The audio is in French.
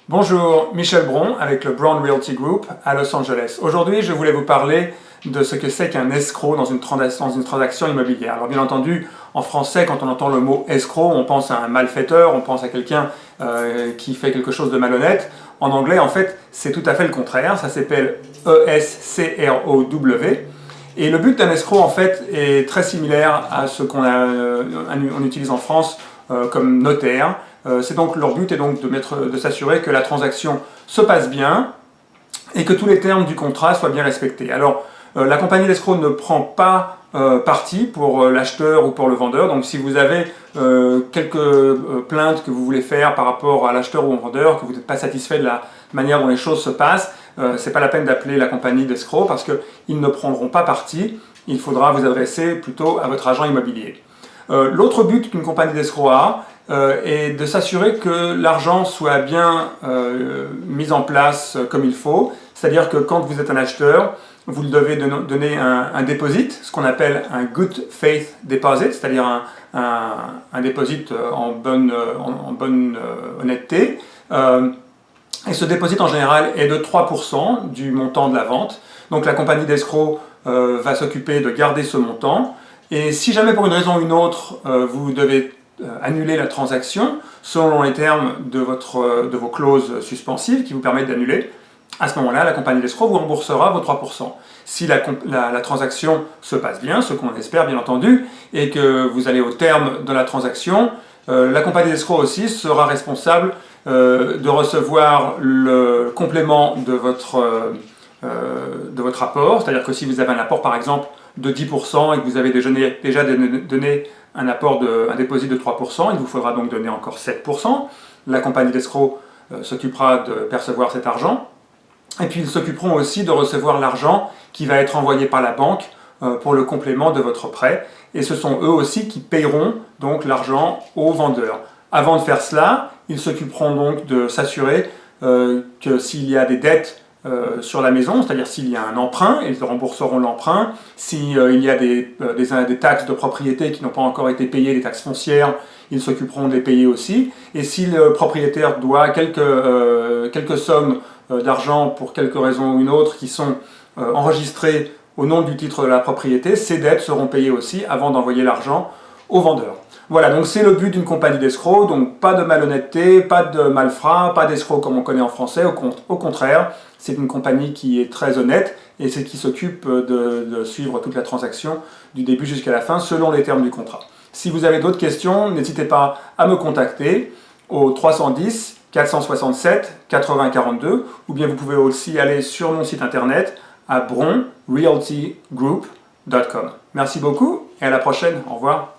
Bonjour, Michel Bron avec le Brown Realty Group à Los Angeles. Aujourd'hui, je voulais vous parler de ce que c'est qu'un escroc dans une transaction immobilière. Alors bien entendu, en français, quand on entend le mot escroc, on pense à un malfaiteur, on pense à quelqu'un qui fait quelque chose de malhonnête. En anglais, en fait, c'est tout à fait le contraire. Ça s'appelle E-S-C-R-O-W. Et le but d'un escroc, en fait, est très similaire à ce on utilise en France comme notaire. C'est donc leur but est donc de s'assurer que la transaction se passe bien et que tous les termes du contrat soient bien respectés. Alors, la compagnie d'escroc ne prend pas parti pour l'acheteur ou pour le vendeur. Donc, si vous avez quelques plaintes que vous voulez faire par rapport à l'acheteur ou au vendeur, que vous n'êtes pas satisfait de la manière dont les choses se passent, c'est pas la peine d'appeler la compagnie d'escroc parce qu'ils ne prendront pas parti. Il faudra vous adresser plutôt à votre agent immobilier. L'autre but qu'une compagnie d'escroc a est de s'assurer que l'argent soit bien mis en place comme il faut. C'est-à-dire que quand vous êtes un acheteur, vous devez donner un deposit, ce qu'on appelle un good faith deposit, c'est-à-dire un deposit en bonne honnêteté. Et ce deposit en général est de 3% du montant de la vente. Donc la compagnie d'escroc va s'occuper de garder ce montant. Et si jamais pour une raison ou une autre, vous devez annuler la transaction selon les termes de vos clauses suspensives qui vous permettent d'annuler, à ce moment-là, la compagnie d'escroc vous remboursera vos 3%. Si la transaction se passe bien, ce qu'on espère bien entendu, et que vous allez au terme de la transaction, la compagnie d'escroc aussi sera responsable de recevoir le complément de votre apport, c'est-à-dire que si vous avez un apport par exemple de 10% et que vous avez déjà donné un dépôt de 3%, il vous faudra donc donner encore 7%. La compagnie d'escroc s'occupera de percevoir cet argent. Et puis ils s'occuperont aussi de recevoir l'argent qui va être envoyé par la banque pour le complément de votre prêt. Et ce sont eux aussi qui paieront donc l'argent aux vendeurs. Avant de faire cela, ils s'occuperont donc de s'assurer que s'il y a des dettes sur la maison, c'est-à-dire s'il y a un emprunt, ils rembourseront l'emprunt. S'il y a des taxes de propriété qui n'ont pas encore été payées, des taxes foncières, ils s'occuperont de les payer aussi. Et si le propriétaire doit quelques sommes d'argent pour quelque raison ou une autre qui sont enregistrées au nom du titre de la propriété, ces dettes seront payées aussi avant d'envoyer l'argent au vendeur. Voilà, donc c'est le but d'une compagnie d'escroc, donc pas de malhonnêteté, pas de malfrats, pas d'escroc comme on connaît en français, au contraire, c'est une compagnie qui est très honnête et c'est qui s'occupe de suivre toute la transaction du début jusqu'à la fin selon les termes du contrat. Si vous avez d'autres questions, n'hésitez pas à me contacter au 310 467 80 42 ou bien vous pouvez aussi aller sur mon site internet à bronrealtygroup.com. Merci beaucoup et à la prochaine, au revoir.